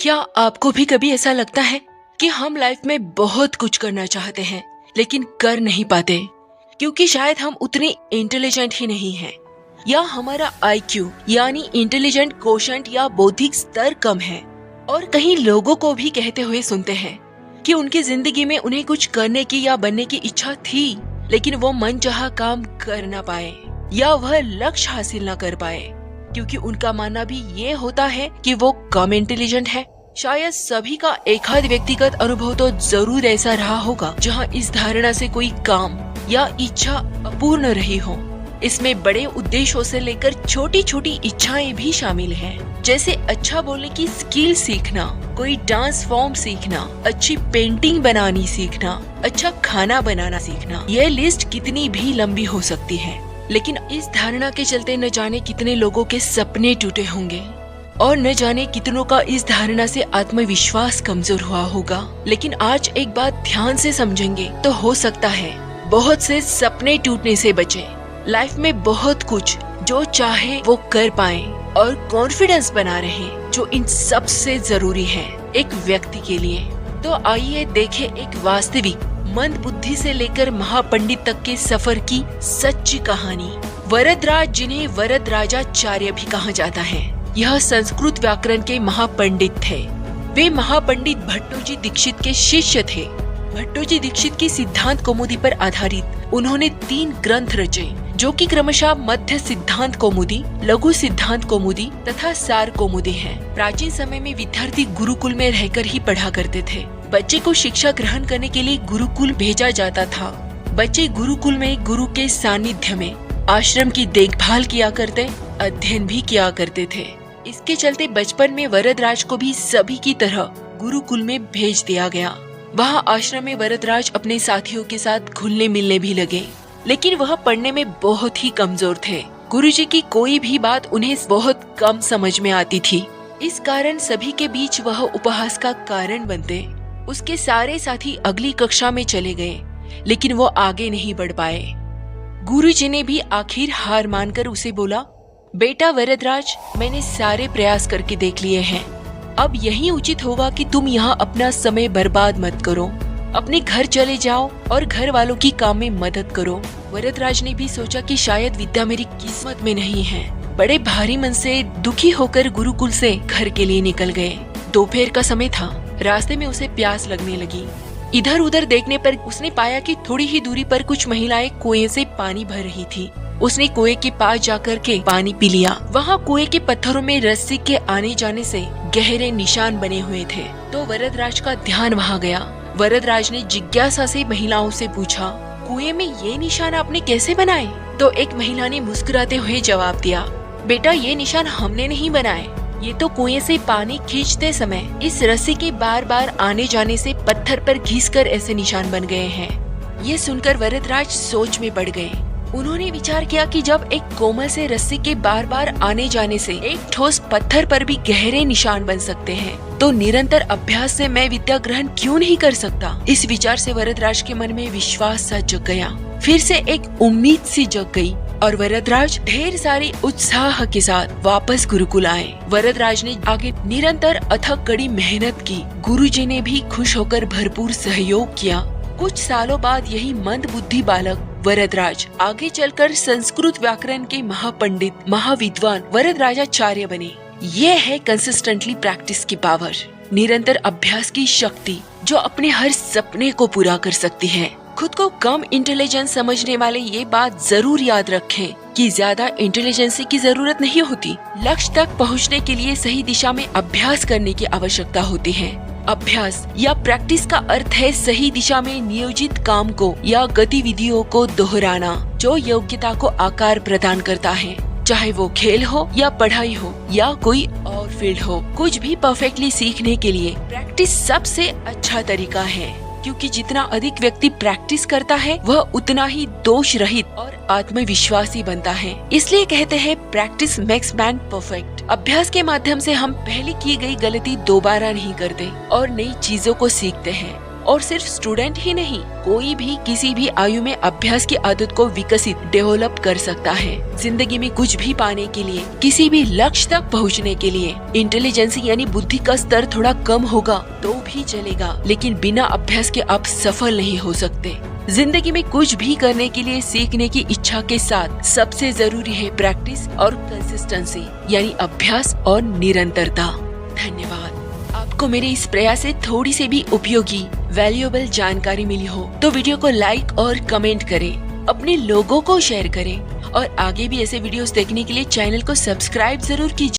क्या आपको भी कभी ऐसा लगता है कि हम लाइफ में बहुत कुछ करना चाहते हैं लेकिन कर नहीं पाते क्योंकि शायद हम उतने इंटेलिजेंट ही नहीं हैं, या हमारा IQ यानी इंटेलिजेंट कोशेंट या बौद्धिक स्तर कम है। और कहीं लोगों को भी कहते हुए सुनते हैं कि उनकी जिंदगी में उन्हें कुछ करने की या बनने की इच्छा थी लेकिन वो मनचाहा काम कर ना पाए या वह लक्ष्य हासिल न कर पाए क्योंकि उनका मानना भी ये होता है कि वो कम इंटेलिजेंट है। शायद सभी का एक आध व्यक्तिगत अनुभव तो जरूर ऐसा रहा होगा जहां इस धारणा से कोई काम या इच्छा अपूर्ण रही हो। इसमें बड़े उद्देश्यों से लेकर छोटी छोटी इच्छाएं भी शामिल हैं, जैसे अच्छा बोलने की स्किल सीखना, कोई डांस फॉर्म सीखना, अच्छी पेंटिंग बनानी सीखना, अच्छा खाना बनाना सीखना। यह लिस्ट कितनी भी लंबी हो सकती है, लेकिन इस धारणा के चलते न जाने कितने लोगों के सपने टूटे होंगे और न जाने कितनों का इस धारणा से आत्मविश्वास कमजोर हुआ होगा। लेकिन आज एक बात ध्यान से समझेंगे तो हो सकता है बहुत से सपने टूटने से बचे। लाइफ में बहुत कुछ जो चाहे वो कर पाए और कॉन्फिडेंस बना रहे, जो इन सबसे जरूरी है एक व्यक्ति के लिए। तो आइए देखें एक वास्तविक मंद बुद्धि से लेकर महापंडित तक के सफर की सच्ची कहानी। वरदराज, जिन्हें वरदराजाचार्य भी कहा जाता है, यह संस्कृत व्याकरण के महापंडित थे। वे महापंडित भट्टोजी दीक्षित के शिष्य थे। भट्टोजी दीक्षित की सिद्धांत कौमुदी पर आधारित उन्होंने 3 ग्रंथ रचे, जो कि क्रमशः मध्य सिद्धांत कौमुदी, लघु सिद्धांत कौमुदी तथा सार कौमुदी हैं। प्राचीन समय में विद्यार्थी गुरुकुल में रहकर ही पढ़ा करते थे। बच्चे को शिक्षा ग्रहण करने के लिए गुरुकुल भेजा जाता था। बच्चे गुरुकुल में गुरु के सानिध्य में आश्रम की देखभाल किया करते, अध्ययन भी किया करते थे। इसके चलते बचपन में वरदराज को भी सभी की तरह गुरुकुल में भेज दिया गया। वहाँ आश्रम में वरदराज अपने साथियों के साथ घुलने मिलने भी लगे, लेकिन वह पढ़ने में बहुत ही कमजोर थे। गुरुजी की कोई भी बात उन्हें बहुत कम समझ में आती थी। इस कारण सभी के बीच वह उपहास का कारण बनते। उसके सारे साथी अगली कक्षा में चले गए, लेकिन वो आगे नहीं बढ़ पाए। गुरुजी ने भी आखिर हार मानकर उसे बोला, बेटा वरदराज, मैंने सारे प्रयास करके देख लिए हैं। अब यही उचित होगा कि तुम यहाँ अपना समय बर्बाद मत करो। अपने घर चले जाओ और घर वालों की काम में मदद करो। वरदराज ने भी सोचा कि शायद विद्या मेरी किस्मत में नहीं है। बड़े भारी मन से दुखी होकर गुरुकुल से घर के लिए निकल गए। दोपहर का समय था। रास्ते में उसे प्यास लगने लगी। इधर उधर देखने पर उसने पाया कि थोड़ी ही दूरी पर कुछ महिलाएं कुएं से पानी भर रही थी। उसने कुएं के पास जाकर के पानी पी लिया। वहाँ कुएं के पत्थरों में रस्सी के आने जाने से गहरे निशान बने हुए थे, तो वरदराज का ध्यान वहाँ गया। वरदराज ने जिज्ञासा से महिलाओं से पूछा, कुएं में ये निशान आपने कैसे बनाए? तो एक महिला ने मुस्कुराते हुए जवाब दिया, बेटा ये निशान हमने नहीं बनाए, ये तो कुएं से पानी खींचते समय इस रस्सी के बार बार आने जाने से पत्थर पर घिसकर ऐसे निशान बन गए हैं। ये सुनकर वरदराज सोच में पड़ गए। उन्होंने विचार किया कि जब एक कोमल से रस्सी के बार बार आने जाने से एक ठोस पत्थर पर भी गहरे निशान बन सकते हैं, तो निरंतर अभ्यास से मैं विद्या ग्रहण क्यों नहीं कर सकता? इस विचार से वरदराज के मन में विश्वास सा जग गया। फिर से एक उम्मीद सी जग गई और वरदराज ढेर सारे उत्साह के साथ वापस गुरुकुल आए। वरदराज ने आगे निरंतर अथक कड़ी मेहनत की। गुरुजी ने भी खुश होकर भरपूर सहयोग किया। कुछ सालों बाद यही मंद बुद्धि बालक वरदराज आगे चलकर संस्कृत व्याकरण के महापंडित, महाविद्वान वरदराजाचार्य बने। ये है कंसिस्टेंटली प्रैक्टिस की पावर, निरंतर अभ्यास की शक्ति, जो अपने हर सपने को पूरा कर सकती है। खुद को कम इंटेलिजेंस समझने वाले ये बात जरूर याद रखें कि ज्यादा इंटेलिजेंसी की जरूरत नहीं होती। लक्ष्य तक पहुंचने के लिए सही दिशा में अभ्यास करने की आवश्यकता होती है। अभ्यास या प्रैक्टिस का अर्थ है सही दिशा में नियोजित काम को या गतिविधियों को दोहराना, जो योग्यता को आकार प्रदान करता है। चाहे वो खेल हो या पढ़ाई हो या कोई और फील्ड हो, कुछ भी परफेक्टली सीखने के लिए प्रैक्टिस सबसे अच्छा तरीका है, क्योंकि जितना अधिक व्यक्ति प्रैक्टिस करता है वह उतना ही दोष रहित और आत्मविश्वासी बनता है। इसलिए कहते हैं प्रैक्टिस मेक्स मैन परफेक्ट। अभ्यास के माध्यम से हम पहले की गई गलती दोबारा नहीं करते और नई चीजों को सीखते हैं। और सिर्फ स्टूडेंट ही नहीं, कोई भी किसी भी आयु में अभ्यास की आदत को विकसित डेवलप कर सकता है। जिंदगी में कुछ भी पाने के लिए, किसी भी लक्ष्य तक पहुंचने के लिए इंटेलिजेंस यानी बुद्धि का स्तर थोड़ा कम होगा तो भी चलेगा, लेकिन बिना अभ्यास के आप सफल नहीं हो सकते। जिंदगी में कुछ भी करने के लिए सीखने की इच्छा के साथ सबसे जरूरी है प्रैक्टिस और कंसिस्टेंसी यानी अभ्यास और निरंतरता। धन्यवाद। आपको मेरे इस प्रयास से थोड़ी सी भी उपयोगी वैल्यूएबल जानकारी मिली हो तो वीडियो को लाइक और कमेंट करें, अपने लोगों को शेयर करें और आगे भी ऐसे वीडियोस देखने के लिए चैनल को सब्सक्राइब जरूर कीजिए।